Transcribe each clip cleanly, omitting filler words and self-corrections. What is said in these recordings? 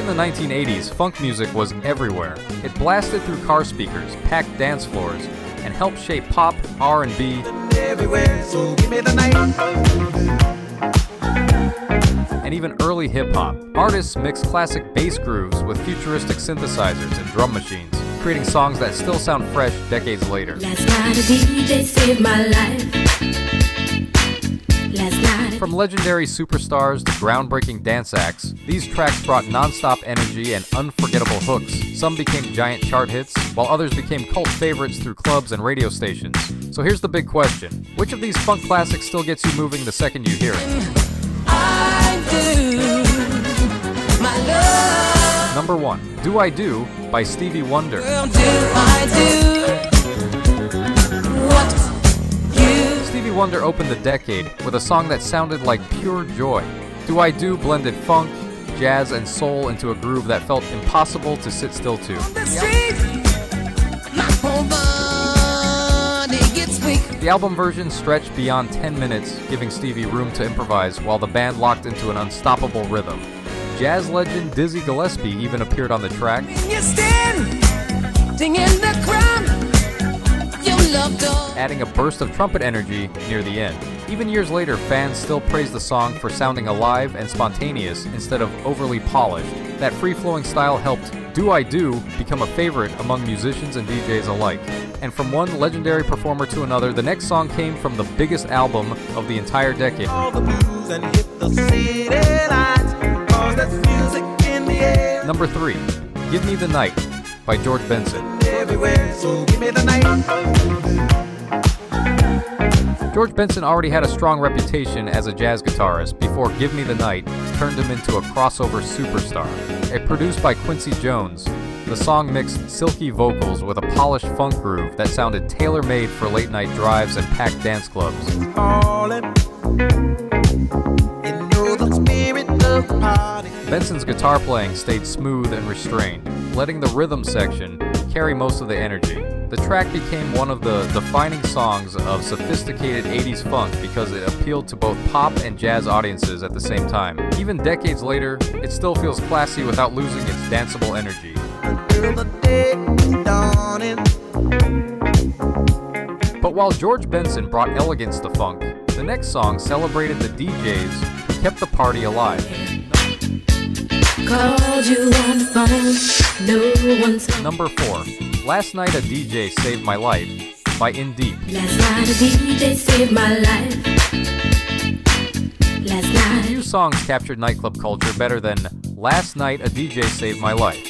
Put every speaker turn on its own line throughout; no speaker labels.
in the 1980s, funk music was everywhere. It blasted through car speakers, packed dance floors, and helped shape pop, R&B, and even early hip-hop. Artists mixed classic bass grooves with futuristic synthesizers and drum machines, creating songs that still sound fresh decades later.
Last night a DJ saved my life. Last night.
From legendary superstars to groundbreaking dance acts, these tracks brought non-stop energy and unforgettable hooks. Some became giant chart hits, while others became cult favorites through clubs and radio stations. So here's the big question. Which of these funk classics still gets you moving the second you hear it?
I do, my love.
Number 1, Do I Do by Stevie Wonder.
Girl, do I do what you...
Stevie Wonder opened the decade with a song that sounded like pure joy. Do I Do blended funk, jazz, and soul into a groove that felt impossible to sit still to.
The street, my whole body gets weak.
The album version stretched beyond 10 minutes, giving Stevie room to improvise while the band locked into an unstoppable rhythm. Jazz legend Dizzy Gillespie even appeared on the track,
You stand, sing in the crowd. Your love dog.
adding a burst of trumpet energy near the end. Even years later, fans still praise the song for sounding alive and spontaneous instead of overly polished. That free-flowing style helped Do I Do become a favorite among musicians and DJs alike. And from one legendary performer to another, the next song came from the biggest album of the entire decade. Number 3, Give Me the Night by George Benson. George Benson already had a strong reputation as a jazz guitarist before Give Me the Night turned him into a crossover superstar. Produced by Quincy Jones, the song mixed silky vocals with a polished funk groove that sounded tailor-made for late-night drives and packed dance clubs. Benson's guitar playing stayed smooth and restrained, letting the rhythm section carry most of the energy. The track became one of the defining songs of sophisticated 80s funk because it appealed to both pop and jazz audiences at the same time. Even decades later, it still feels classy without losing its danceable energy. But while George Benson brought elegance to funk, the next song celebrated the DJs who kept the party alive.
Called you on the phone, no one's home.
Number 4, Last Night a DJ Saved My Life by Indeep.
Last night a DJ saved my life. Last night.
Few songs captured nightclub culture better than Last Night a DJ Saved My Life.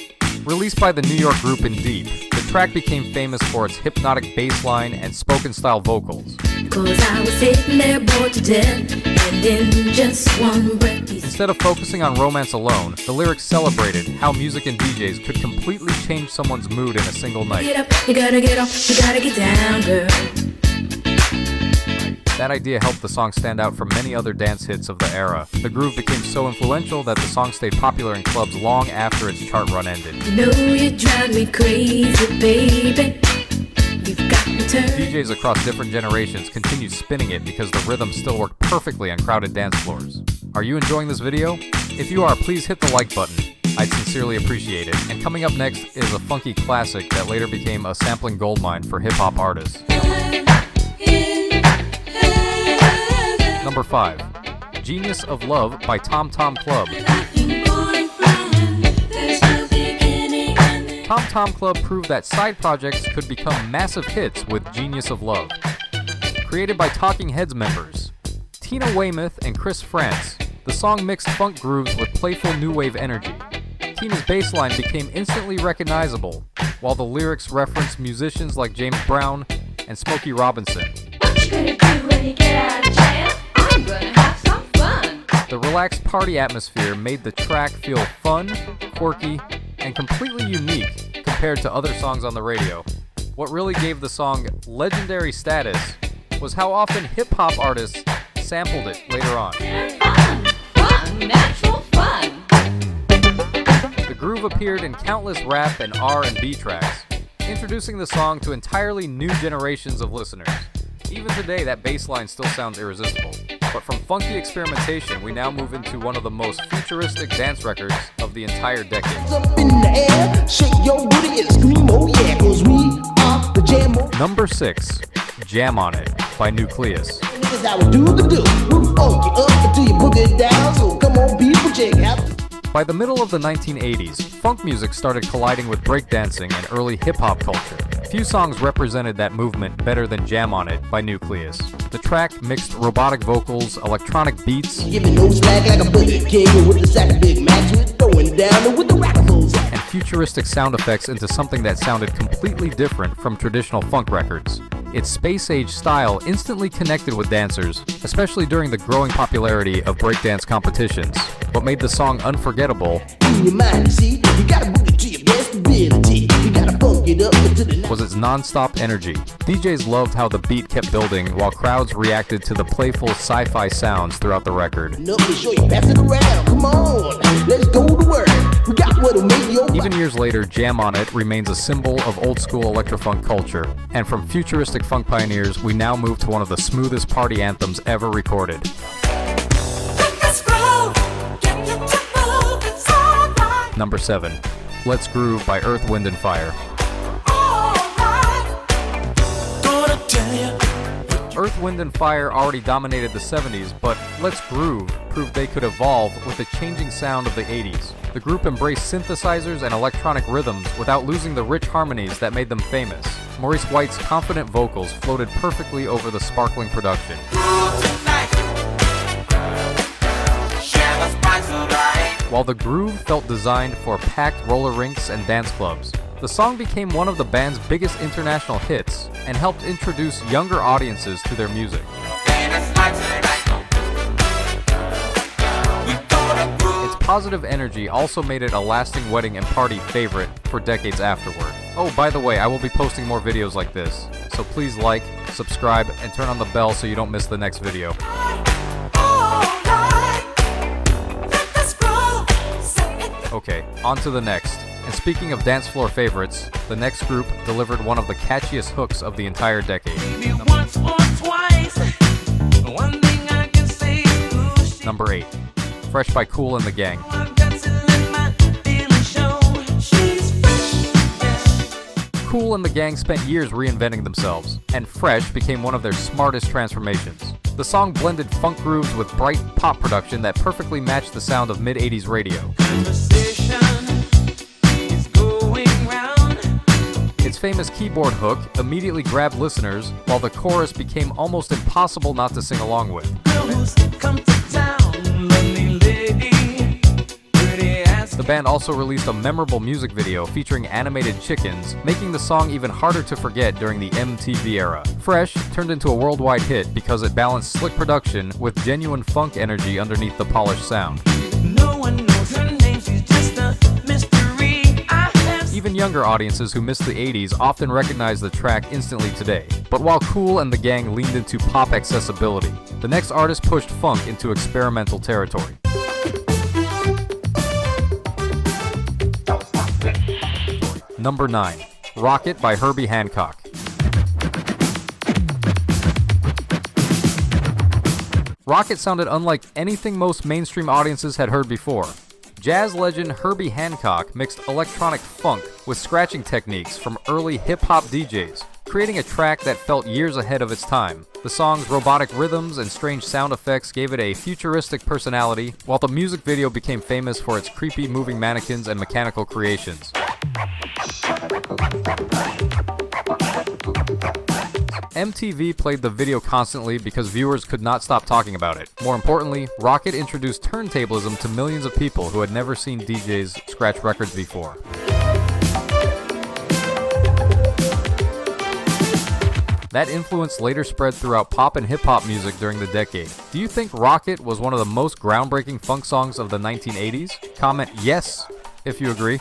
Released by the New York group Indeep, the track became famous for its hypnotic bass line and spoken-style vocals.
'Cause I was sitting there bored to death, and in just one breath.
Instead of focusing on romance alone, the lyrics celebrated how music and DJs could completely change someone's mood in a single night.
Get up, you gotta get off, you gotta get down, girl.
That idea helped the song stand out from many other dance hits of the era. The groove became so influential that the song stayed popular in clubs long after its chart run ended.
You know you drive me crazy, baby. You've got me turned.
DJs across different generations continued spinning it because the rhythm still worked perfectly on crowded dance floors. Are you enjoying this video? If you are, please hit the like button. I'd sincerely appreciate it. And coming up next is a funky classic that later became a sampling goldmine for hip-hop artists. Number 5, Genius of Love by Tom Tom Club. Tom Tom Club proved that side projects could become massive hits with Genius of Love. Created by Talking Heads members Tina Weymouth and Chris France, the song mixed funk grooves with playful new wave energy. Tina's bass line became instantly recognizable, while the lyrics referenced musicians like James Brown and Smokey Robinson.
What you gonna do when you get out of jail? I'm gonna have some fun.
The relaxed party atmosphere made the track feel fun, quirky, and completely unique compared to other songs on the radio. What really gave the song legendary status was how often hip-hop artists sampled it later on.
Fun, natural fun.
The groove appeared in countless rap and R&B tracks, introducing the song to entirely new generations of listeners. Even today, that bass line still sounds irresistible. But from funky experimentation, we now move into one of the most futuristic dance records of the entire decade.
Up in the air, shake your booty and scream, oh yeah, 'cause we are the jam.
Number 6, Jam on It by Newcleus.
Niggas, I will do the do. We'll funk you up until you book it down. So come on, people, check out.
By the middle of the 1980s, funk music started colliding with breakdancing and early hip-hop culture. Few songs represented that movement better than Jam on It by Newcleus. The track mixed robotic vocals, electronic beats,
Give me no slack like a boogie king with the sack of Big Macs. We're throwing down with the rackables.
and futuristic sound effects into something that sounded completely different from traditional funk records. Its space-age style instantly connected with dancers, especially during the growing popularity of breakdance competitions. What made the song unforgettable
In your mind, see, you gotta book it to your best ability. You gotta funk it up until the
was its non-stop energy. DJs loved how the beat kept building while crowds reacted to the playful sci-fi sounds throughout the record.
Enough to show you, pass it around. Come on, let's go to work. We got what'll make your
Even years later, Jam on It remains a symbol of old-school electro-funk culture. And from futuristic funk pioneers, we now move to one of the smoothest party anthems ever recorded. Number 7, Let's Groove by Earth, Wind & Fire. Earth, Wind & Fire already dominated the 70s, but Let's Groove proved they could evolve with the changing sound of the 80s. The group embraced synthesizers and electronic rhythms without losing the rich harmonies that made them famous. Maurice White's confident vocals floated perfectly over the sparkling production. While the groove felt designed for packed roller rinks and dance clubs, the song became one of the band's biggest international hits and helped introduce younger audiences to their music. Its positive energy also made it a lasting wedding and party favorite for decades afterward. Oh, by the way, I will be posting more videos like this, so please like, subscribe, and turn on the bell so you don't miss the next video. Okay, on to the next. And speaking of dance floor favorites, the next group delivered one of the catchiest hooks of the entire decade. Number 8, Fresh by Kool and the Gang. Kool and the Gang spent years reinventing themselves, and Fresh became one of their smartest transformations. The song blended funk grooves with bright pop production that perfectly matched the sound of mid-80s radio. Its famous keyboard hook immediately grabbed listeners, while the chorus became almost impossible not to sing along with. The band also released a memorable music video featuring animated chickens, making the song even harder to forget during the MTV era. Fresh turned into a worldwide hit because it balanced slick production with genuine funk energy underneath the polished sound. Even younger audiences who missed the 80s often recognize the track instantly today. But while Kool and the Gang leaned into pop accessibility, the next artist pushed funk into experimental territory. Number 9, Rockit by Herbie Hancock. Rockit sounded unlike anything most mainstream audiences had heard before. Jazz legend Herbie Hancock mixed electronic funk with scratching techniques from early hip-hop DJs, creating a track that felt years ahead of its time. The song's robotic rhythms and strange sound effects gave it a futuristic personality, while the music video became famous for its creepy moving mannequins and mechanical creations. MTV played the video constantly because viewers could not stop talking about it. More importantly, Rockit introduced turntablism to millions of people who had never seen DJs scratch records before. That influence later spread throughout pop and hip-hop music during the decade. Do you think Rockit was one of the most groundbreaking funk songs of the 1980s? Comment yes if you agree.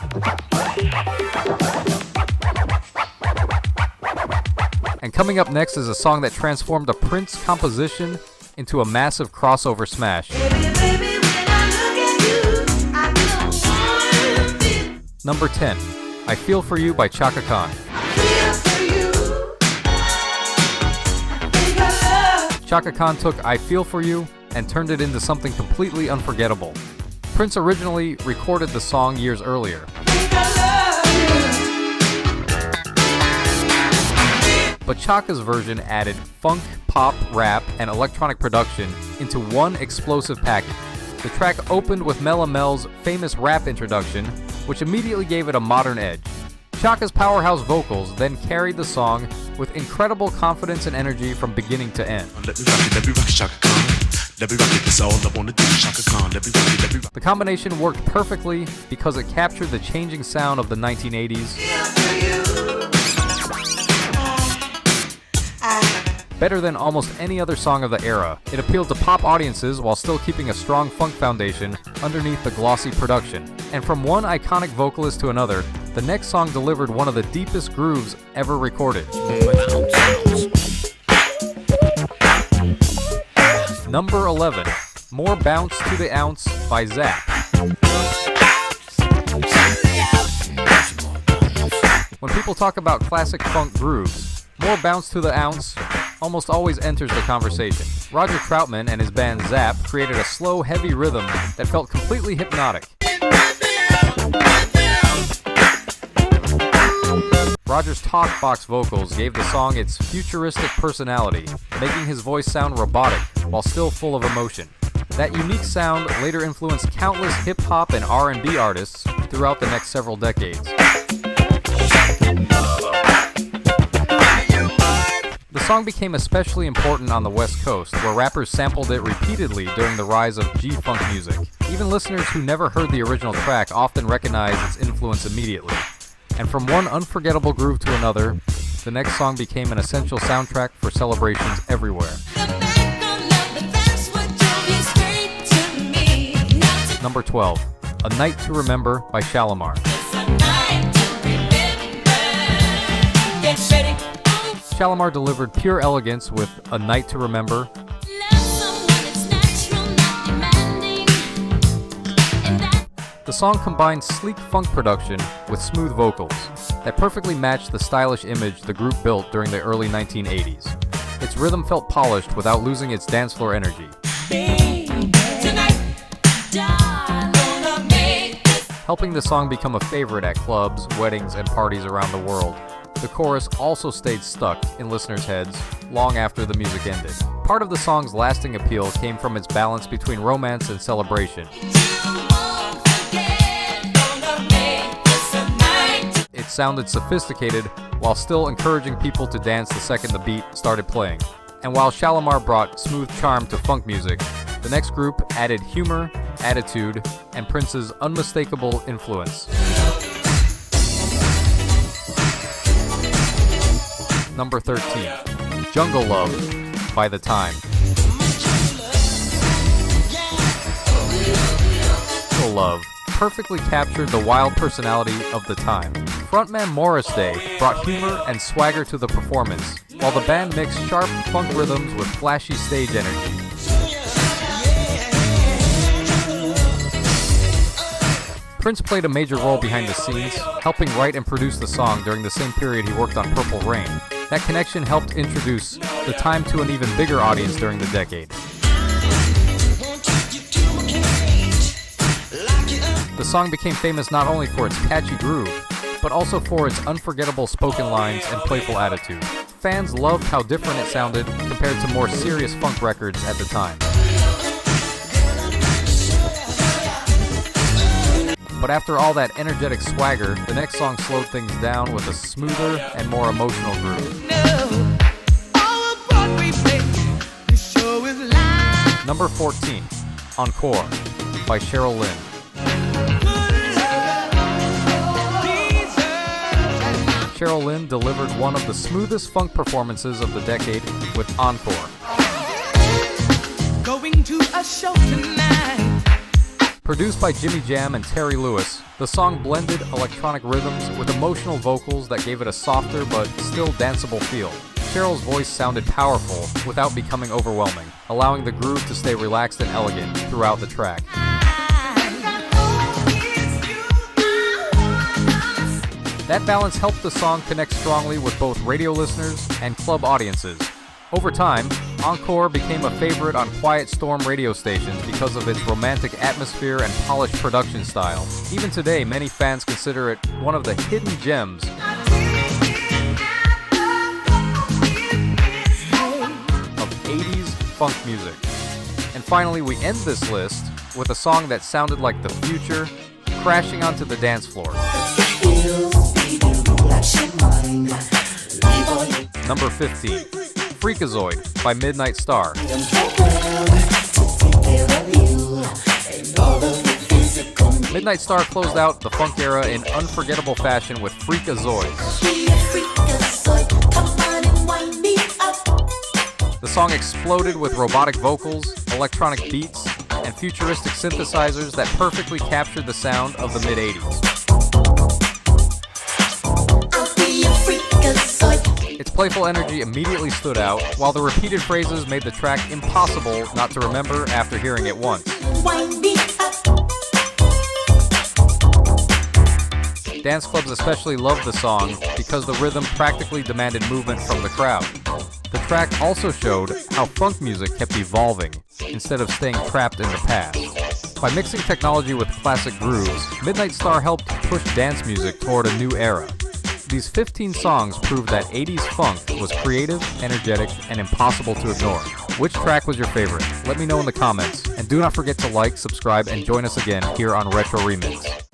And coming up next is a song that transformed a Prince composition into a massive crossover smash. Number 10, I Feel For You by Chaka Khan. Chaka Khan took I Feel For You and turned it into something completely unforgettable. Prince originally recorded the song years earlier. But Chaka's version added funk, pop, rap, and electronic production into one explosive package. The track opened with Mela Mel's famous rap introduction, which immediately gave it a modern edge. Chaka's powerhouse vocals then carried the song with incredible confidence and energy from beginning to end.
Let me rock it, Chaka Khan. Let me rock it, that's all I wanna do, Chaka Khan. Let me rock it, let me rock it.
The combination worked perfectly because it captured the changing sound of the 1980s better than almost any other song of the era. It appealed to pop audiences while still keeping a strong funk foundation underneath the glossy production. And from one iconic vocalist to another, the next song delivered one of the deepest grooves ever recorded. Number 11, More Bounce to the Ounce by Zapp. When people talk about classic funk grooves, More Bounce to the Ounce almost always enters the conversation. Roger Troutman and his band Zapp created a slow, heavy rhythm that felt completely hypnotic. Roger's talk box vocals gave the song its futuristic personality, making his voice sound robotic while still full of emotion. That unique sound later influenced countless hip-hop and R&B artists throughout the next several decades. The song became especially important on the West Coast, where rappers sampled it repeatedly during the rise of G-funk music. Even listeners who never heard the original track often recognize its influence immediately. And from one unforgettable groove to another, the next song became an essential soundtrack for celebrations everywhere. Number 12, A Night to Remember by Shalamar. Shalamar delivered pure elegance with A Night to Remember. The song combined sleek funk production with smooth vocals that perfectly matched the stylish image the group built during the early 1980s. Its rhythm felt polished without losing its dance floor energy. Helping the song become a favorite at clubs, weddings, and parties around the world. The chorus also stayed stuck in listeners' heads long after the music ended. Part of the song's lasting appeal came from its balance between romance and celebration. It sounded sophisticated while still encouraging people to dance the second the beat started playing. And while Shalamar brought smooth charm to funk music, the next group added humor, attitude, and Prince's unmistakable influence. Number 13, Jungle Love by The Time. Jungle Love perfectly captured the wild personality of the time. Frontman Morris Day brought humor and swagger to the performance, while the band mixed sharp funk rhythms with flashy stage energy. Prince played a major role behind the scenes, helping write and produce the song during the same period he worked on Purple Rain. That connection helped introduce The Time to an even bigger audience during the decade. The song became famous not only for its catchy groove, but also for its unforgettable spoken lines and playful attitude. Fans loved how different it sounded compared to more serious funk records at the time. But after all that energetic swagger, the next song slowed things down with a smoother and more emotional groove. Number 14, Encore by Cheryl Lynn. Cheryl Lynn delivered one of the smoothest funk performances of the decade with Encore.
Going to a show tonight.
Produced by Jimmy Jam and Terry Lewis, the song blended electronic rhythms with emotional vocals that gave it a softer but still danceable feel. Cheryl's voice sounded powerful without becoming overwhelming, allowing the groove to stay relaxed and elegant throughout the track. That balance helped the song connect strongly with both radio listeners and club audiences. Over time, Encore became a favorite on quiet storm radio stations because of its romantic atmosphere and polished production style. Even today, many fans consider it one of the hidden gems of 80s funk music. And finally, we end this list with a song that sounded like the future, crashing onto the dance floor. Number 15, Freak-A-Zoid by Midnight Star. Midnight Star closed out the funk era in unforgettable fashion with Freak-A-Zoid. The song exploded with robotic vocals, electronic beats, and futuristic synthesizers that perfectly captured the sound of the mid-80s. Its playful energy immediately stood out, while the repeated phrases made the track impossible not to remember after hearing it once. Dance clubs especially loved the song because the rhythm practically demanded movement from the crowd. The track also showed how funk music kept evolving instead of staying trapped in the past. By mixing technology with classic grooves, Midnight Star helped push dance music toward a new era. These 15 songs proved that 80s funk was creative, energetic, and impossible to ignore. Which track was your favorite? Let me know in the comments, and do not forget to like, subscribe, and join us again here on Retro Remix.